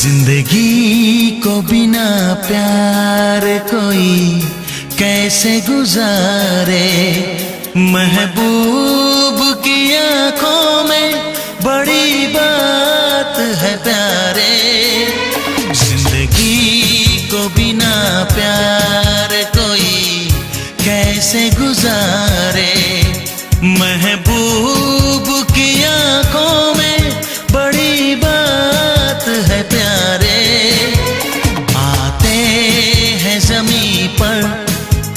जिंदगी को बिना प्यार कोई कैसे गुजारे। महबूब की आंखों में बड़ी बात है प्यारे। जिंदगी को बिना प्यार कोई कैसे गुजारे। महबूब की आंखों में बड़ी बात है प्यारे। आते हैं ज़मीं पर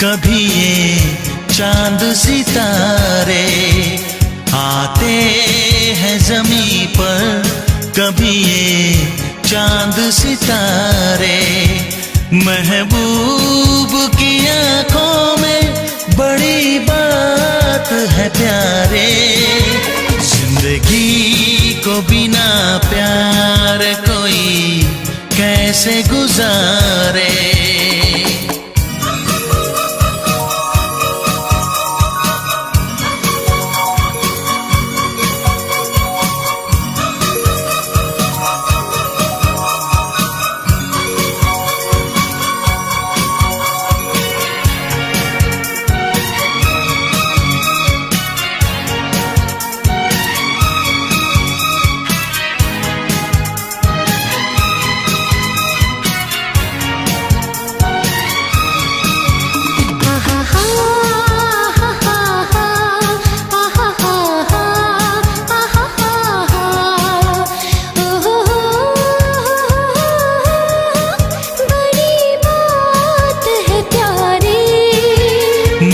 कभी ये चांद सितारे। आते हैं ज़मीं पर कभी ये चांद सितारे। महबूब की आंखों में बड़ी बात है प्यारे। जिंदगी को बिना प्यार कोई कैसे गुजारे।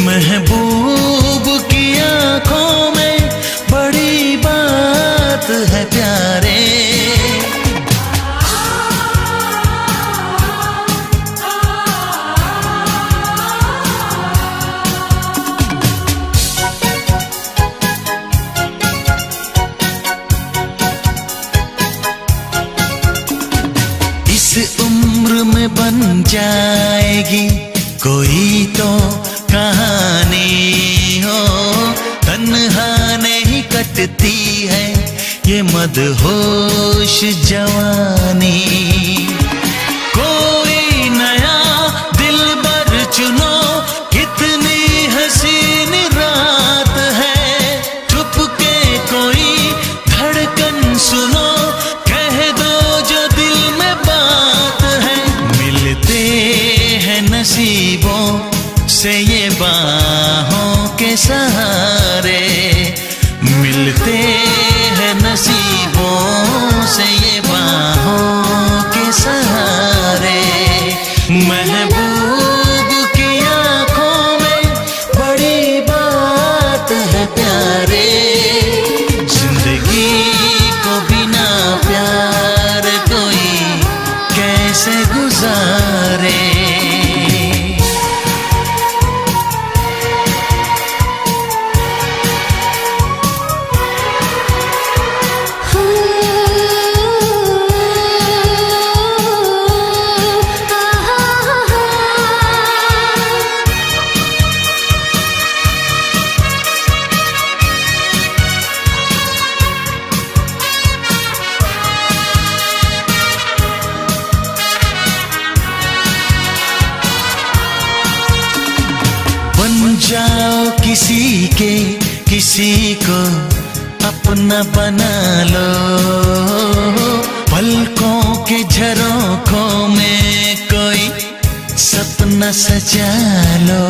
महबूब की आंखों में बड़ी बात है प्यारे। इस उम्र में बन जाएगी कोई तो कहानी हो। तन्हा नहीं कटती है ये मदहोश जवानी। कोई नया दिलबर चुनो, कितनी हसीन रात है। चुपके कोई धड़कन सुनो, कह दो जो दिल में बात है। मिलते हैं नसीबों से ये बाहों के सहारे। मिलते हैं नसीबों से ये बाहों के सहारे। महबूब की आंखों में बड़ी बात है प्यारे। जिंदगी को बिना प्यार कोई कैसे गुजारे। बन जाओ किसी के, किसी को अपना बना लो, पलकों के झरोखों में कोई सपना सजा लो।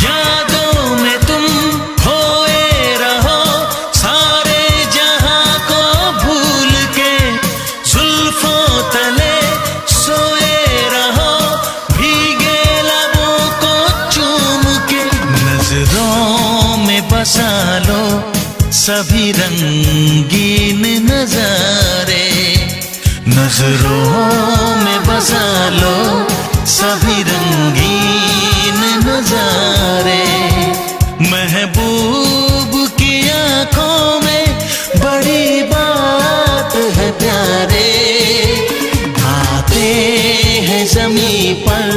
यादों में तुम खोए रहो, सारे जहां को भूल के, जुल्फों तले सोए रहो, भीगे लबों को चूम के। नजरों में बसा लो सभी रंगीन नजारे, नजरों में बसा लो सभी रंगीन नजारे। महबूब की आंखों में बड़ी बात है प्यारे, आते हैं ज़मीं पर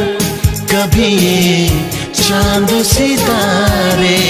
कभी ये चांद सितारे।